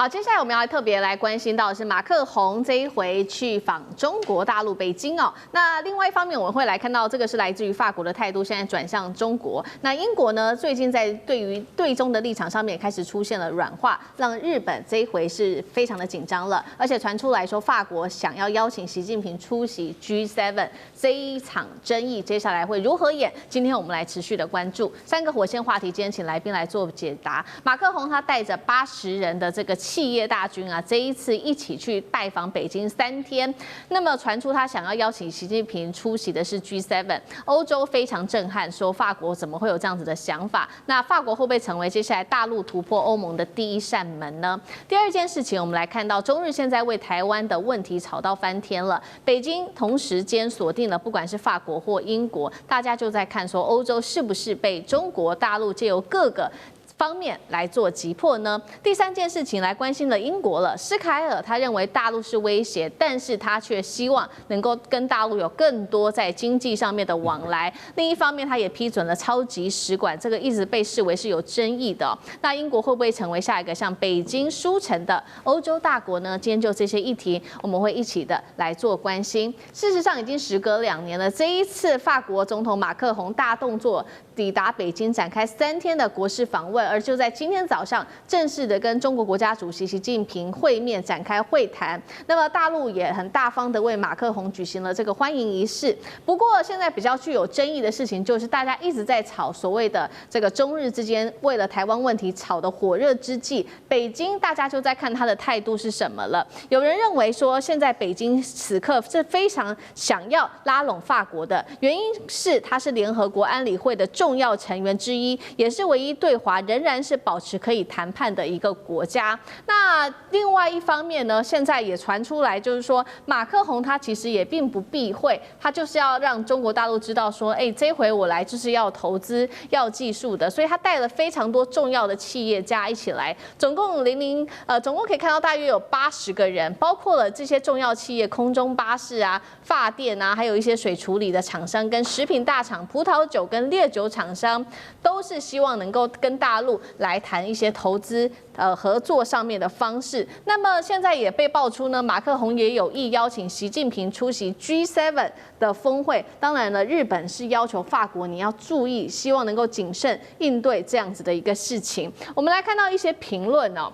好，接下來我們要特別來關心到的是馬克宏這一回去訪中國大陸北京哦。那另外一方面，我們會來看到這個是來自於法國的態度，現在轉向中國。那英國呢，最近在對於對中的立場上面也開始出現了軟化，讓日本這一回是非常的緊張了。而且傳出來說，法國想要邀請習近平出席 G7 這一場爭議，接下來會如何演？今天我們來持續的關注3個火線話題，今天請來賓來做解答。馬克宏他帶着80人的這個企業大軍啊，這一次一起去拜訪北京3天。那麼傳出他想要邀請習近平出席的是 G7， 歐洲非常震撼，說法國怎麼會有這樣子的想法？那法國會不會成為接下來大陸突破歐盟的第一扇門呢？第二件事情，我們來看到中日現在為台灣的問題吵到翻天了，北京同時間鎖定了不管是法國或英國，大家就在看說歐洲是不是被中國大陸借由各個方面來做擊破呢？第3件事情來關心了英國了。施凱爾他認為大陸是威脅，但是他卻希望能夠跟大陸有更多在經濟上面的往來。另一方面，他也批准了超級使館，這個一直被視為是有爭議的。那英國會不會成為下一個像北京書城的歐洲大國呢？今天就這些議題，我們會一起的來做關心。事實上，已經時隔2年了。這一次，法國總統馬克宏大動作抵達北京，展開3天的國事訪問。而就在今天早上，正式的跟中國國家主席習近平會面，展開會談。那麼大陸也很大方的為馬克宏舉行了這個歡迎儀式。不過現在比較具有爭議的事情，就是大家一直在吵所謂的這個中日之間為了台灣問題吵得火熱之際，北京大家就在看他的態度是什麼了。有人認為說，現在北京此刻是非常想要拉攏法國的，原因是他是聯合國安理會的重要成員之一，也是唯一對華仍然是保持可以談判的一個國家。那另外一方面呢，現在也傳出來，就是說馬克宏他其實也並不避諱，他就是要讓中國大陸知道說，這回我來就是要投資、要技術的，所以他帶了非常多重要的企業家一起來，總共可以看到大約有80個人，包括了這些重要企業，空中巴士啊、發電啊，還有一些水處理的廠商、跟食品大廠、葡萄酒跟烈酒廠商，都是希望能夠跟大陸來談一些投資合作上面的方式。那麼現在也被爆出呢，馬克宏也有意邀請習近平出席 G7 的峰會。當然了，日本是要求法國你要注意，希望能夠謹慎應對這樣子的一個事情。我們來看到一些評論哦。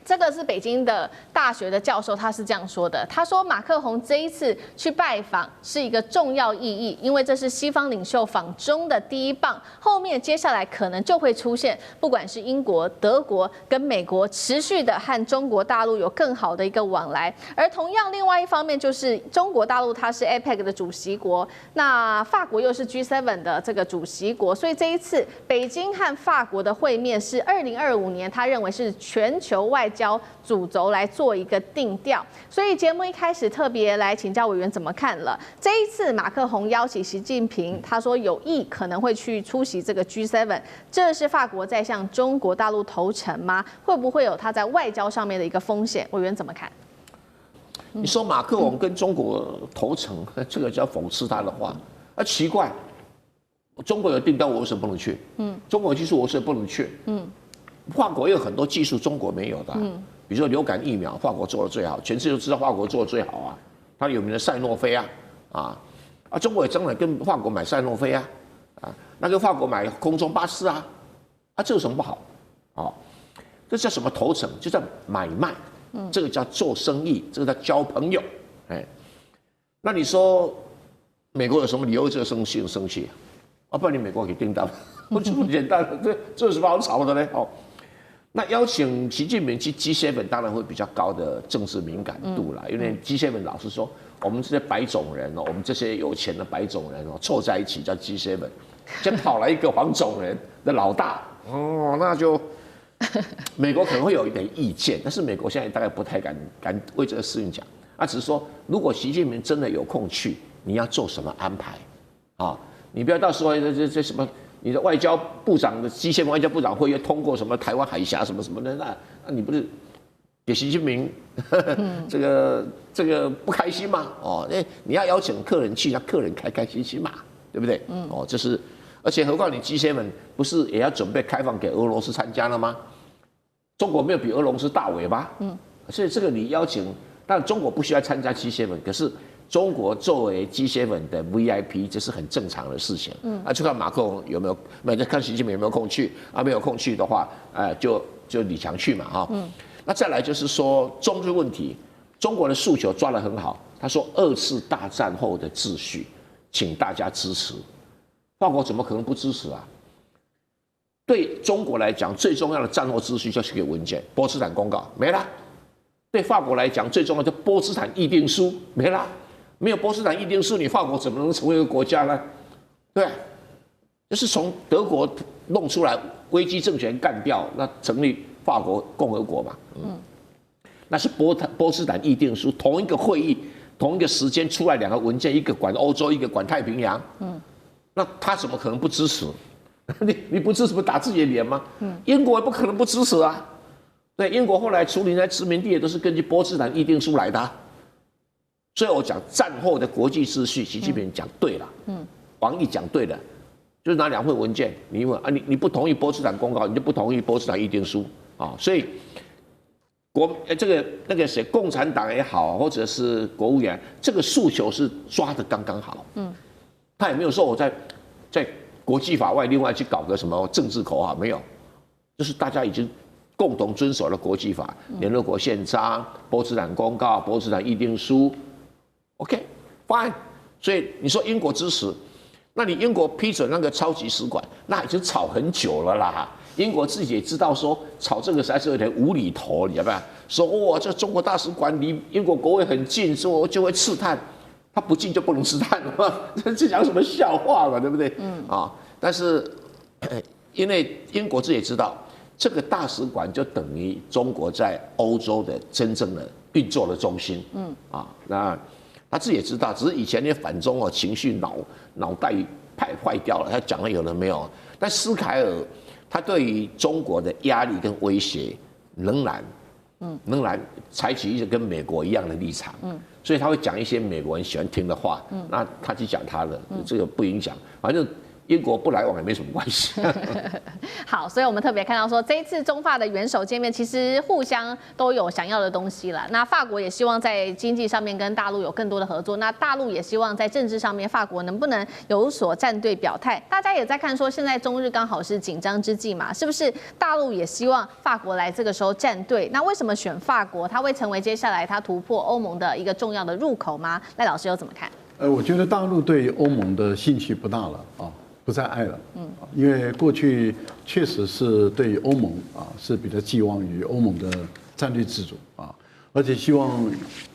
這個是北京的大學的教授，他是這樣說的。他說，馬克宏這一次去拜訪是一個重要意義，因為這是西方領袖訪中的第一棒。後面接下來可能就會出現，不管是英國、德國跟美國，持續的和中國大陸有更好的一個往來。而同樣，另外一方面就是中國大陸它是 APEC 的主席國，那法國又是 G7 的這個主席國，所以這一次北京和法國的會面是2025年，他認為是全球外交主軸來做一個定調，所以節目一開始特別來請教委員怎麼看了這一次馬克宏邀請習近平，他說有意可能會去出席這個 G7， 這是法國在向中國大陸投誠嗎？會不會有他在外交上面的一個風險？委員怎麼看？你說馬克宏跟中國投誠，這個叫諷刺他的話，奇怪，中國有訂單，我為什麼不能去？中國有技術，我為什麼不能去？法國有很多技術中國沒有的，比如說流感疫苗，法國做的最好，全世界都知道法國做的最好啊。他有名的赛諾菲啊，中國也正在跟法國買赛諾菲啊，那跟法國買空中巴士啊，這有什麼不好？這叫什麼投誠？就叫買賣，這個叫做生意，這個叫交朋友。那你說美國有什麼理由這個生氣？不然你美國給訂單，不就很簡單？這有什麼好吵的呢？那邀請習近平去 G7 當然會比較高的政治敏感度啦，因為 G7 老實說，我們這些白種人我們這些有錢的白種人湊在一起叫 G7， 就跑來一個黃種人的老大那就美國可能會有一點意見，但是美國現在大概不太敢為這個事情講，只是說如果習近平真的有空去，你要做什麼安排你不要到時候這什麼。你的外交部長的G7外交部長會議通過什麼台灣海峽什麼什麼的，那你不是給習近平這個不開心嗎？你要邀請客人去，讓客人開開心心嘛，對不对？這是，而且何況你G7不是也要準備開放給俄羅斯參加了嗎？中國沒有比俄羅斯大尾巴，所以這個你邀請，但中國不需要參加 G7，可是中國作為 G7的 VIP， 這是很正常的事情。就看馬克龍有沒有，看習近平有沒有空去啊？沒有空去的話，就李強去嘛哈。那再來就是說中日問題，中國的訴求抓得很好。他說2次大戰後的秩序，請大家支持。法國怎麼可能不支持啊？對中國來講，最重要的戰後秩序就是一個文件《波茨坦公告》沒了。對法國來講，最重要的《波茨坦議定書》沒了。沒有波茨坦議定書，你法國怎麼能成為一個國家呢？對，就是從德國弄出來危機政權幹掉，那成立法國共和國嘛。那是波茨坦議定書，同一個會議，同一個時間出來2個文件，一個管歐洲，一個管太平洋。那他怎麼可能不支持？你不支持不打自己的臉嗎？英國也不可能不支持啊。對，英國後來處理那殖民地也都是根據波茨坦議定書來的。所以我講戰後的國際秩序，習近平講對了，王毅講對了，就是拿2份文件，你問啊，你不同意波茨坦公告，你就不同意波茨坦議定書啊，所以那個誰，共產黨也好，或者是國務院，這個訴求是抓得剛剛好，他也沒有說我在國際法外另外去搞個什麼政治口號，沒有，就是大家已經共同遵守了國際法，聯合國憲章、波茨坦公告、波茨坦議定書。OK， fine。所以你說英國支持，那你英國批准那個超級使館，那已經吵很久了啦。英國自己也知道說吵這個實在是有點無厘頭，你知道吧？說哇，這中國大使館離英國國會很近，所以我就會刺探。他不進就不能刺探了嘛？這講什麼笑話嘛？對不對？但是因為英國自己也知道，這個大使館就等於中國在歐洲的真正的運作的中心。那他自己也知道，只是以前那反中情緒腦袋壞掉了，他講了有了沒有？但斯凱爾他對於中國的壓力跟威脅仍然採取一個跟美國一樣的立場。所以他會講一些美國人喜歡聽的話。那他去講他的，這個不影響，反正。英國不來往也沒什麼關係。好，所以我們特別看到說，這一次中法的元首見面，其實互相都有想要的東西了。那法國也希望在經濟上面跟大陸有更多的合作，那大陸也希望在政治上面，法國能不能有所站隊表態？大家也在看說，現在中日剛好是緊張之際嘛，是不是大陸也希望法國來這個時候站隊？那為什麼選法國？它會成為接下來它突破歐盟的一個重要的入口嗎？賴老師又怎麼看？我覺得大陸對歐盟的興趣不大了啊。不再愛了，因為過去確實是對於歐盟是比較寄望於歐盟的戰略自主而且希望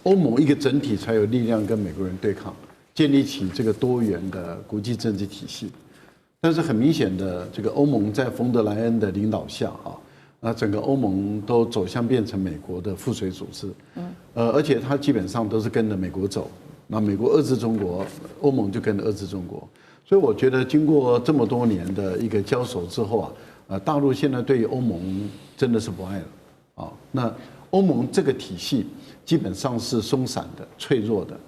歐盟一個整體才有力量跟美國人對抗，建立起這個多元的國際政治體系。但是很明顯的，這個歐盟在馮德萊恩的領導下整個歐盟都走向變成美國的附屬組織，而且它基本上都是跟着美國走，那美國遏制中國，歐盟就跟着遏制中國。所以我覺得，經過這麼多年的一個交手之後大陸現在對於歐盟真的是不愛了那歐盟這個體系基本上是鬆散的、脆弱的，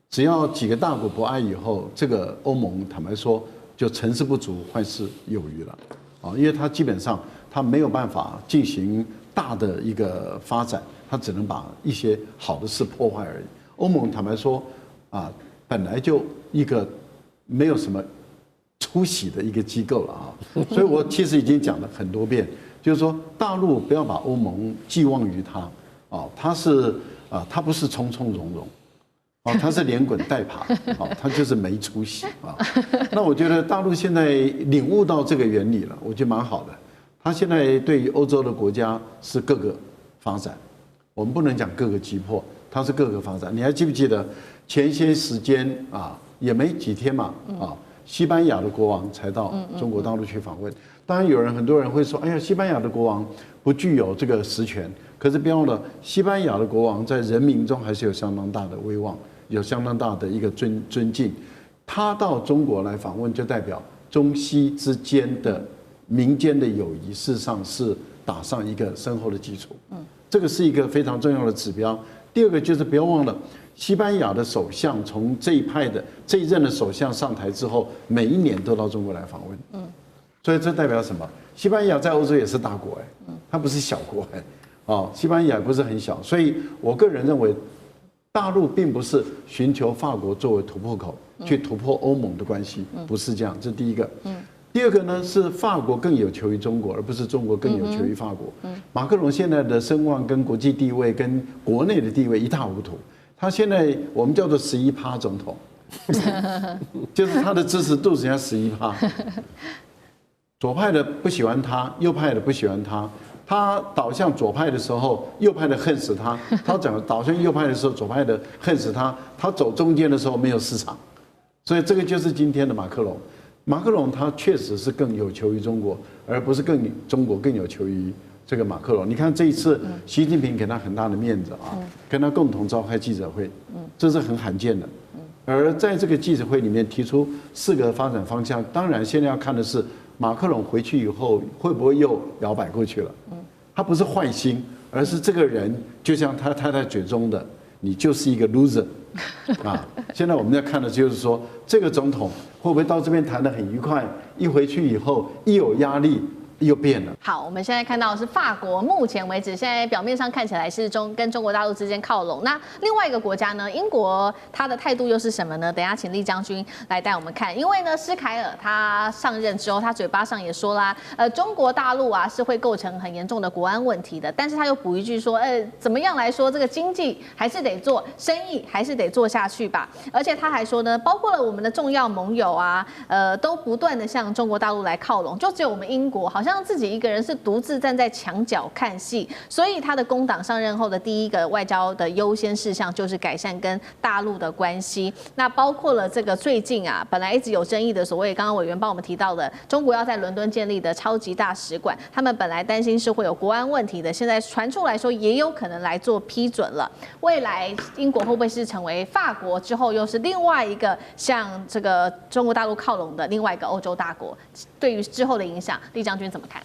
只要幾個大國不愛以後，這個歐盟坦白說就成事不足，壞事有餘了因為它基本上它沒有辦法進行大的一個發展，它只能把一些好的事破壞而已。歐盟坦白說本來就一個沒有什麼出息的一個機構了所以我其實已經講了很多遍，就是說大陸不要把歐盟寄望於它它不是從從容容它是連滾帶爬它就是沒出息那我覺得大陸現在領悟到這個原理了，我覺得蠻好的。它現在對於歐洲的國家是各個發展，我們不能講各個擊破，它是各個發展。你還記不記得前些時間也沒幾天嘛西班牙的國王才到中國大陸去訪問。當然很多人會說，哎呀，西班牙的國王不具有這個實權，可是別忘了，西班牙的國王在人民中還是有相當大的威望，有相當大的一個尊敬。他到中國來訪問，就代表中西之間的民間的友誼，事實上是打上一個深厚的基礎。這個是一個非常重要的指標。第二個就是不要忘了，西班牙的首相從這一任的首相上台之後，每一年都到中國來訪問。所以這代表什麼？西班牙在歐洲也是大國它不是小國哦，西班牙也不是很小，所以我個人認為，大陸並不是尋求法國作為突破口去突破歐盟的關係，不是這樣，這是第一個。第二個呢是法國更有求於中國，而不是中國更有求於法國。馬克龍現在的聲望跟國際地位跟國內的地位一塌糊塗，他現在我們叫做11%總統，就是他的支持度只要11%，左派的不喜歡他，右派的不喜歡他。他倒向左派的時候，右派的恨死他；他倒向右派的時候，左派的恨死他。他走中間的時候没有市場，所以這個就是今天的馬克龍。馬克龍他確實是更有求於中國，而不是中國更有求於這個馬克龍。你看這一次，習近平給他很大的面子啊，跟他共同召開記者會，這是很罕見的。而在這個記者會裡面提出4個發展方向，當然現在要看的是馬克龍回去以後會不會又搖擺過去了。他不是壞心，而是這個人就像他太太嘴中的，你就是一個 loser。啊，現在我們在看的就是說，這個總統會不會到這邊談得很愉快，一回去以後一有壓力又變了。好，我們現在看到的是法國，目前為止现在表面上看起来是跟中國大陸之間靠攏。那另外一個國家呢，英國，它的態度又是什麼呢？等一下請酈將軍來帶我們看。因為呢，施凱爾他上任之後，他嘴巴上也說啦，中國大陸啊是會構成很嚴重的國安問題的。但是他又補一句說，怎麼樣來說，這個經濟還是得做，生意還是得做下去吧。而且他還說呢，包括了我們的重要盟友啊，都不斷的向中國大陸來靠攏，就只有我們英國好像自己一個人是獨自站在牆角看戲，所以他的工黨上任後的第一個外交的優先事項就是改善跟大陸的關係。那包括了這個最近啊，本來一直有爭議的所謂剛剛委員幫我們提到的中國要在倫敦建立的超級大使館，他們本來擔心是會有國安問題的，現在傳出來說也有可能來做批准了。未來英國會不會是成為法國之後又是另外一個向這個中國大陸靠攏的另外一個歐洲大國？對於之後的影響，酈將軍怎麼看？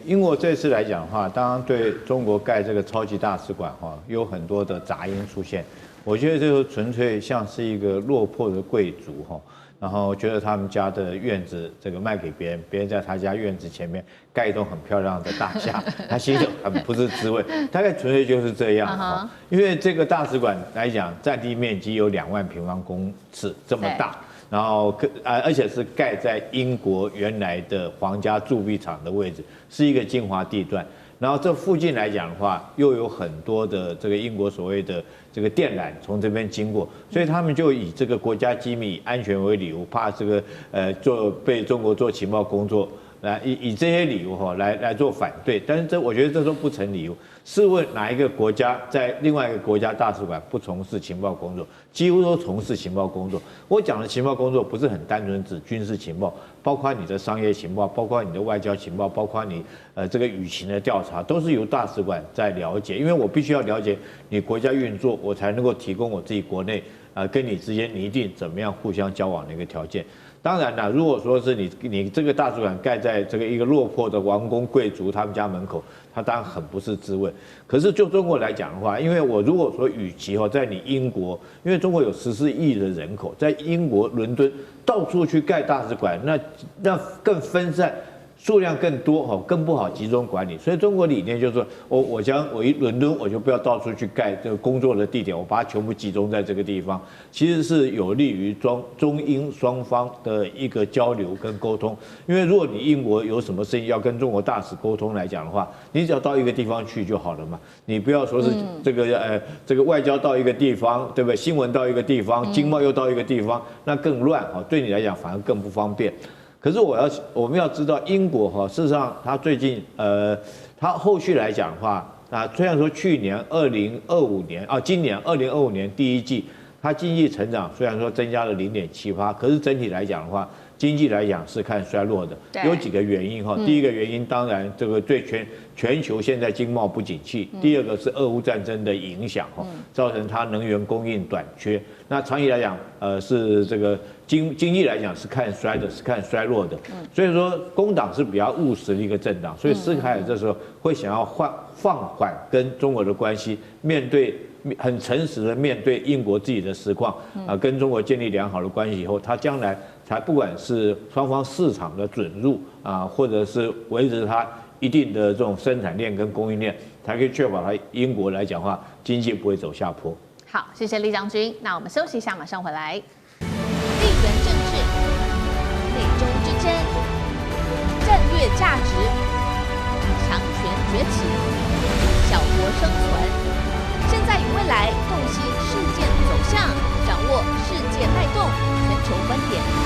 英國這次來講的話，當然對中國蓋這個超級大使館哈，有很多的雜音出現。我覺得這個純粹像是一個落魄的貴族哈，然後覺得他們家的院子這個賣給別人，別人在他家院子前面蓋一棟很漂亮的大廈，他心裡很不是滋味。大概純粹就是這樣哈，因為這個大使館來講，占地面積有2萬平方公尺這麼大。然後而且是蓋在英國原來的皇家鑄幣廠的位置，是一個精華地段。然後這附近來講的話，又有很多的這個英國所謂的這個電纜從這邊經過，所以他們就以這個國家機密、安全為理由，怕這個被中國做情報工作，來以這些理由哈來做反對。但是我覺得這都不成理由。試問哪一個國家在另外一個國家大使館不從事情報工作？幾乎都從事情報工作。我講的情報工作不是很單純指軍事情報，包括你的商業情報，包括你的外交情報，包括你這個輿情的調查，都是由大使館在了解。因為我必須要了解你國家運作，我才能夠提供我自己國內跟你之間擬定怎麼樣互相交往的一個條件。當然啦，如果說是你這個大使館蓋在這個一個落魄的王公貴族他們家門口，他當然很不是滋味。可是就中國來講的話，因為我如果說與其在你英國，因為中國有14億的人口，在英國倫敦到處去蓋大使館，那更分散。數量更多更不好集中管理，所以中國理念就是說，我一倫敦我就不要到處去蓋這個工作的地點，我把它全部集中在這個地方，其實是有利於中英雙方的一個交流跟溝通。因為如果你英國有什麼事情要跟中國大使溝通來講的話，你只要到一個地方去就好了嘛，你不要說是這個外交到一個地方，對不對？新聞到一個地方，經貿又到一個地方，那更亂對你來講反而更不方便。可是我們要知道，英國事實上它最近它後續來講的話，雖然說去年2025年今年2025年第一季，它經濟成長雖然說增加了0.7%，可是整體來講的話，經濟來講是看衰落的，有幾個原因哈。第一個原因當然這個對全球現在經貿不景氣，第二個是俄烏戰爭的影響哈，造成它能源供應短缺。那長期來講是這個經濟來講是看衰的，是看衰落的。所以說工黨是比較務實的一個政黨，所以施凱爾這時候會想要放緩跟中國的關係，很誠實的面對英國自己的實況跟中國建立良好的關係以後，他將來才不管是雙方市場的准入或者是維持他一定的這種生產鏈跟供應鏈，才可以確保它英國來講的話，經濟不會走下坡。好，謝謝李將軍。那我們休息一下，馬上回來。地緣政治、美中之爭、戰略價值、強權崛起、小國生存，現在與未來，洞悉事件走向，掌握世界脈動，全球觀點。